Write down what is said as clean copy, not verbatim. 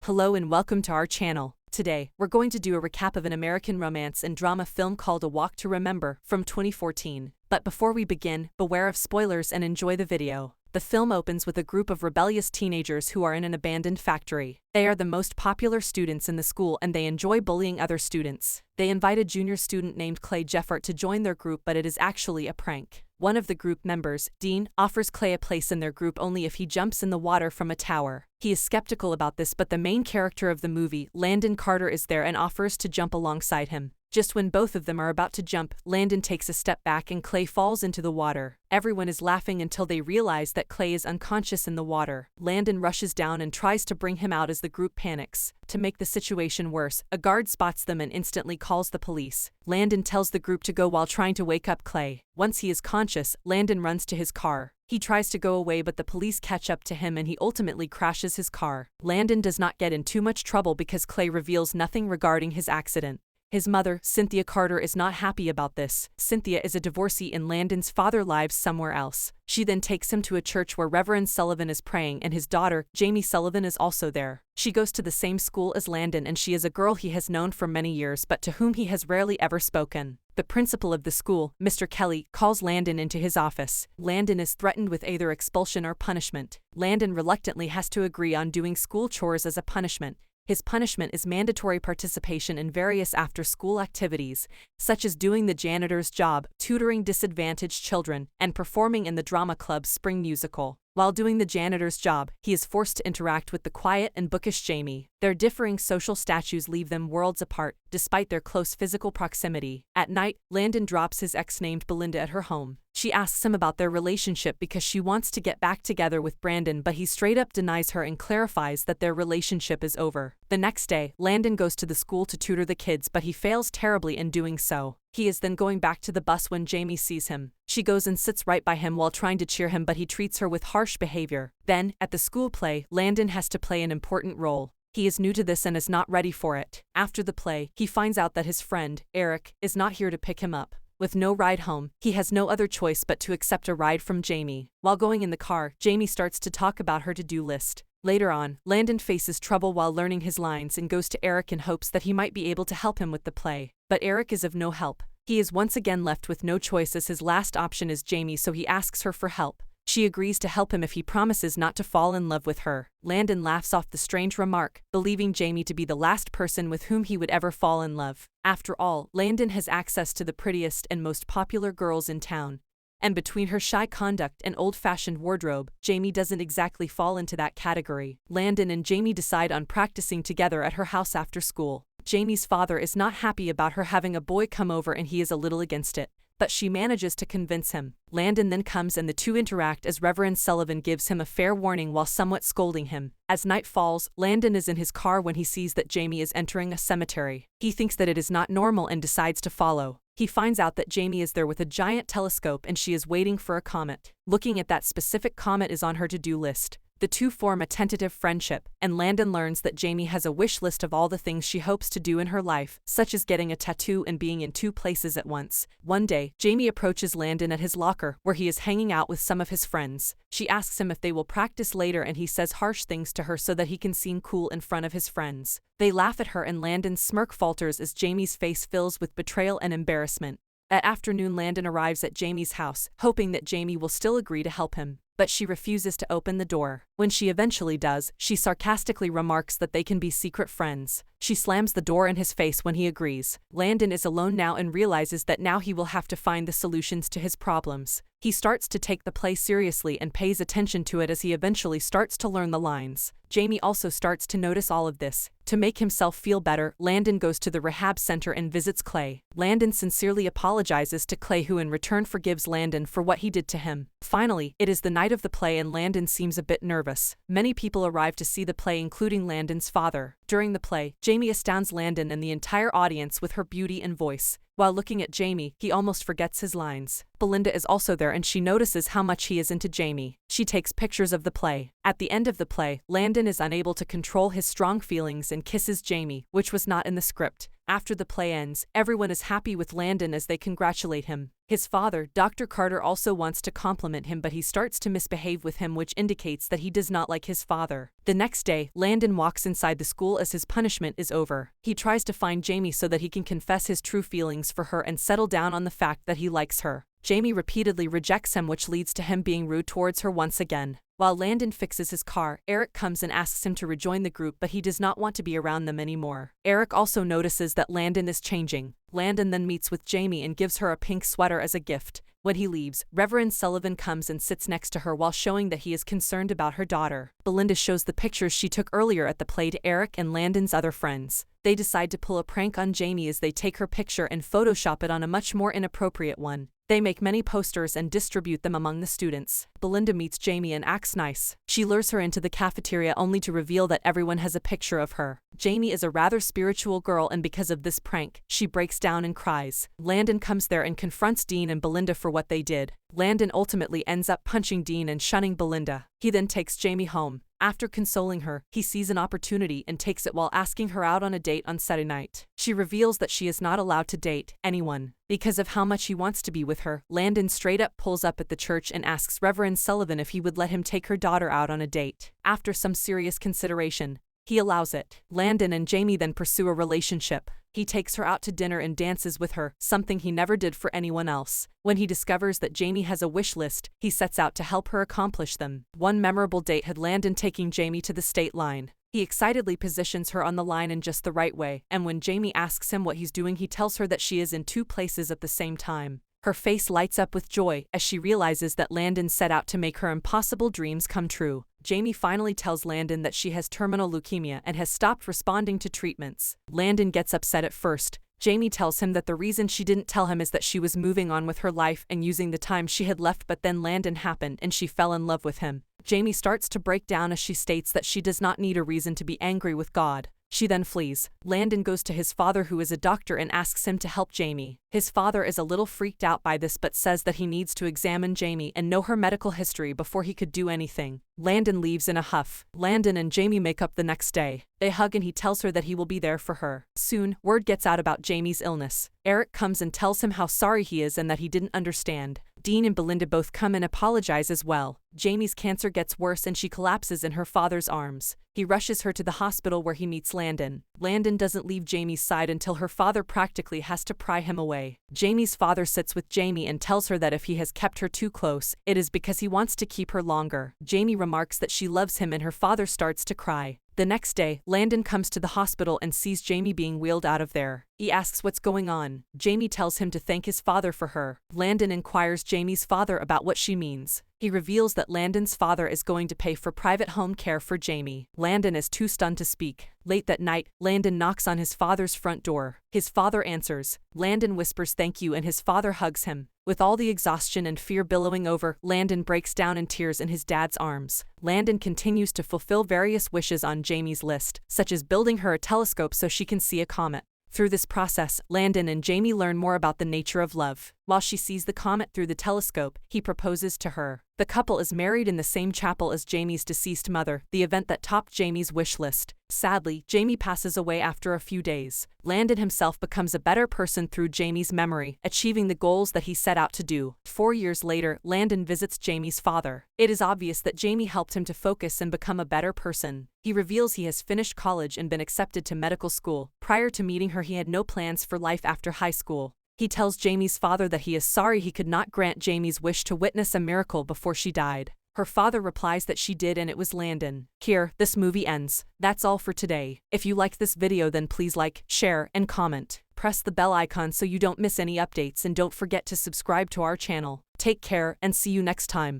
Hello and welcome to our channel. Today, we're going to do a recap of an American romance and drama film called A Walk to Remember from 2014. But before we begin, beware of spoilers and enjoy the video. The film opens with a group of rebellious teenagers who are in an abandoned factory. They are the most popular students in the school and they enjoy bullying other students. They invite a junior student named Clay Jeffert to join their group, but it is actually a prank. One of the group members, Dean, offers Clay a place in their group only if he jumps in the water from a tower. He is skeptical about this, but the main character of the movie, Landon Carter, is there and offers to jump alongside him. Just when both of them are about to jump, Landon takes a step back and Clay falls into the water. Everyone is laughing until they realize that Clay is unconscious in the water. Landon rushes down and tries to bring him out as the group panics. To make the situation worse, a guard spots them and instantly calls the police. Landon tells the group to go while trying to wake up Clay. Once he is conscious, Landon runs to his car. He tries to go away, but the police catch up to him and he ultimately crashes his car. Landon does not get in too much trouble because Clay reveals nothing regarding his accident. His mother, Cynthia Carter, is not happy about this. Cynthia is a divorcee and Landon's father lives somewhere else. She then takes him to a church where Reverend Sullivan is praying and his daughter, Jamie Sullivan, is also there. She goes to the same school as Landon and she is a girl he has known for many years but to whom he has rarely ever spoken. The principal of the school, Mr. Kelly, calls Landon into his office. Landon is threatened with either expulsion or punishment. Landon reluctantly has to agree on doing school chores as a punishment. His punishment is mandatory participation in various after-school activities, such as doing the janitor's job, tutoring disadvantaged children, and performing in the drama club's spring musical. While doing the janitor's job, he is forced to interact with the quiet and bookish Jamie. Their differing social statues leave them worlds apart, despite their close physical proximity. At night, Landon drops his ex named Belinda at her home. She asks him about their relationship because she wants to get back together with Brandon, but he straight up denies her and clarifies that their relationship is over. The next day, Landon goes to the school to tutor the kids, but he fails terribly in doing so. He is then going back to the bus when Jamie sees him. She goes and sits right by him while trying to cheer him, but he treats her with harsh behavior. Then, at the school play, Landon has to play an important role. He is new to this and is not ready for it. After the play, he finds out that his friend, Eric, is not here to pick him up. With no ride home, he has no other choice but to accept a ride from Jamie. While going in the car, Jamie starts to talk about her to-do list. Later on, Landon faces trouble while learning his lines and goes to Eric in hopes that he might be able to help him with the play. But Eric is of no help. He is once again left with no choice as his last option is Jamie, so he asks her for help. She agrees to help him if he promises not to fall in love with her. Landon laughs off the strange remark, believing Jamie to be the last person with whom he would ever fall in love. After all, Landon has access to the prettiest and most popular girls in town. And between her shy conduct and old-fashioned wardrobe, Jamie doesn't exactly fall into that category. Landon and Jamie decide on practicing together at her house after school. Jamie's father is not happy about her having a boy come over and he is a little against it, but she manages to convince him. Landon then comes and the two interact as Reverend Sullivan gives him a fair warning while somewhat scolding him. As night falls, Landon is in his car when he sees that Jamie is entering a cemetery. He thinks that it is not normal and decides to follow. He finds out that Jamie is there with a giant telescope and she is waiting for a comet. Looking at that specific comet is on her to-do list. The two form a tentative friendship, and Landon learns that Jamie has a wish list of all the things she hopes to do in her life, such as getting a tattoo and being in 2 places at once. One day, Jamie approaches Landon at his locker, where he is hanging out with some of his friends. She asks him if they will practice later and he says harsh things to her so that he can seem cool in front of his friends. They laugh at her and Landon's smirk falters as Jamie's face fills with betrayal and embarrassment. That afternoon, Landon arrives at Jamie's house, hoping that Jamie will still agree to help him. But she refuses to open the door. When she eventually does, she sarcastically remarks that they can be secret friends. She slams the door in his face when he agrees. Landon is alone now and realizes that now he will have to find the solutions to his problems. He starts to take the play seriously and pays attention to it as he eventually starts to learn the lines. Jamie also starts to notice all of this. To make himself feel better, Landon goes to the rehab center and visits Clay. Landon sincerely apologizes to Clay, who in return forgives Landon for what he did to him. Finally, it is the night of the play and Landon seems a bit nervous. Many people arrive to see the play, including Landon's father. During the play, Jamie astounds Landon and the entire audience with her beauty and voice. While looking at Jamie, he almost forgets his lines. Belinda is also there and she notices how much he is into Jamie. She takes pictures of the play. At the end of the play, Landon is unable to control his strong feelings and kisses Jamie, which was not in the script. After the play ends, everyone is happy with Landon as they congratulate him. His father, Dr. Carter, also wants to compliment him, but he starts to misbehave with him, which indicates that he does not like his father. The next day, Landon walks inside the school as his punishment is over. He tries to find Jamie so that he can confess his true feelings for her and settle down on the fact that he likes her. Jamie repeatedly rejects him, which leads to him being rude towards her once again. While Landon fixes his car, Eric comes and asks him to rejoin the group, but he does not want to be around them anymore. Eric also notices that Landon is changing. Landon then meets with Jamie and gives her a pink sweater as a gift. When he leaves, Reverend Sullivan comes and sits next to her while showing that he is concerned about her daughter. Belinda shows the pictures she took earlier at the play to Eric and Landon's other friends. They decide to pull a prank on Jamie as they take her picture and Photoshop it on a much more inappropriate one. They make many posters and distribute them among the students. Belinda meets Jamie and acts nice. She lures her into the cafeteria only to reveal that everyone has a picture of her. Jamie is a rather spiritual girl, and because of this prank, she breaks down and cries. Landon comes there and confronts Dean and Belinda for what they did. Landon ultimately ends up punching Dean and shunning Belinda. He then takes Jamie home. After consoling her, he sees an opportunity and takes it while asking her out on a date on Saturday night. She reveals that she is not allowed to date anyone because of how much he wants to be with her. Landon straight up pulls up at the church and asks Reverend Sullivan if he would let him take her daughter out on a date. After some serious consideration, he allows it. Landon and Jamie then pursue a relationship. He takes her out to dinner and dances with her, something he never did for anyone else. When he discovers that Jamie has a wish list, he sets out to help her accomplish them. One memorable date had Landon taking Jamie to the state line. He excitedly positions her on the line in just the right way, and when Jamie asks him what he's doing, he tells her that she is in 2 places at the same time. Her face lights up with joy as she realizes that Landon set out to make her impossible dreams come true. Jamie finally tells Landon that she has terminal leukemia and has stopped responding to treatments. Landon gets upset at first. Jamie tells him that the reason she didn't tell him is that she was moving on with her life and using the time she had left, but then Landon happened and she fell in love with him. Jamie starts to break down as she states that she does not need a reason to be angry with God. She then flees. Landon goes to his father, who is a doctor, and asks him to help Jamie. His father is a little freaked out by this but says that he needs to examine Jamie and know her medical history before he could do anything. Landon leaves in a huff. Landon and Jamie make up the next day. They hug and he tells her that he will be there for her. Soon, word gets out about Jamie's illness. Eric comes and tells him how sorry he is and that he didn't understand. Dean and Belinda both come and apologize as well. Jamie's cancer gets worse and she collapses in her father's arms. He rushes her to the hospital where he meets Landon. Landon doesn't leave Jamie's side until her father practically has to pry him away. Jamie's father sits with Jamie and tells her that if he has kept her too close, it is because he wants to keep her longer. Jamie remarks that she loves him and her father starts to cry. The next day, Landon comes to the hospital and sees Jamie being wheeled out of there. He asks what's going on. Jamie tells him to thank his father for her. Landon inquires Jamie's father about what she means. He reveals that Landon's father is going to pay for private home care for Jamie. Landon is too stunned to speak. Late that night, Landon knocks on his father's front door. His father answers. Landon whispers thank you and his father hugs him. With all the exhaustion and fear billowing over, Landon breaks down in tears in his dad's arms. Landon continues to fulfill various wishes on Jamie's list, such as building her a telescope so she can see a comet. Through this process, Landon and Jamie learn more about the nature of love. While she sees the comet through the telescope, he proposes to her. The couple is married in the same chapel as Jamie's deceased mother, the event that topped Jamie's wish list. Sadly, Jamie passes away after a few days. Landon himself becomes a better person through Jamie's memory, achieving the goals that he set out to do. 4 years later, Landon visits Jamie's father. It is obvious that Jamie helped him to focus and become a better person. He reveals he has finished college and been accepted to medical school. Prior to meeting her, he had no plans for life after high school. He tells Jamie's father that he is sorry he could not grant Jamie's wish to witness a miracle before she died. Her father replies that she did and it was Landon. Here, this movie ends. That's all for today. If you liked this video, then please like, share, and comment. Press the bell icon so you don't miss any updates and don't forget to subscribe to our channel. Take care and see you next time.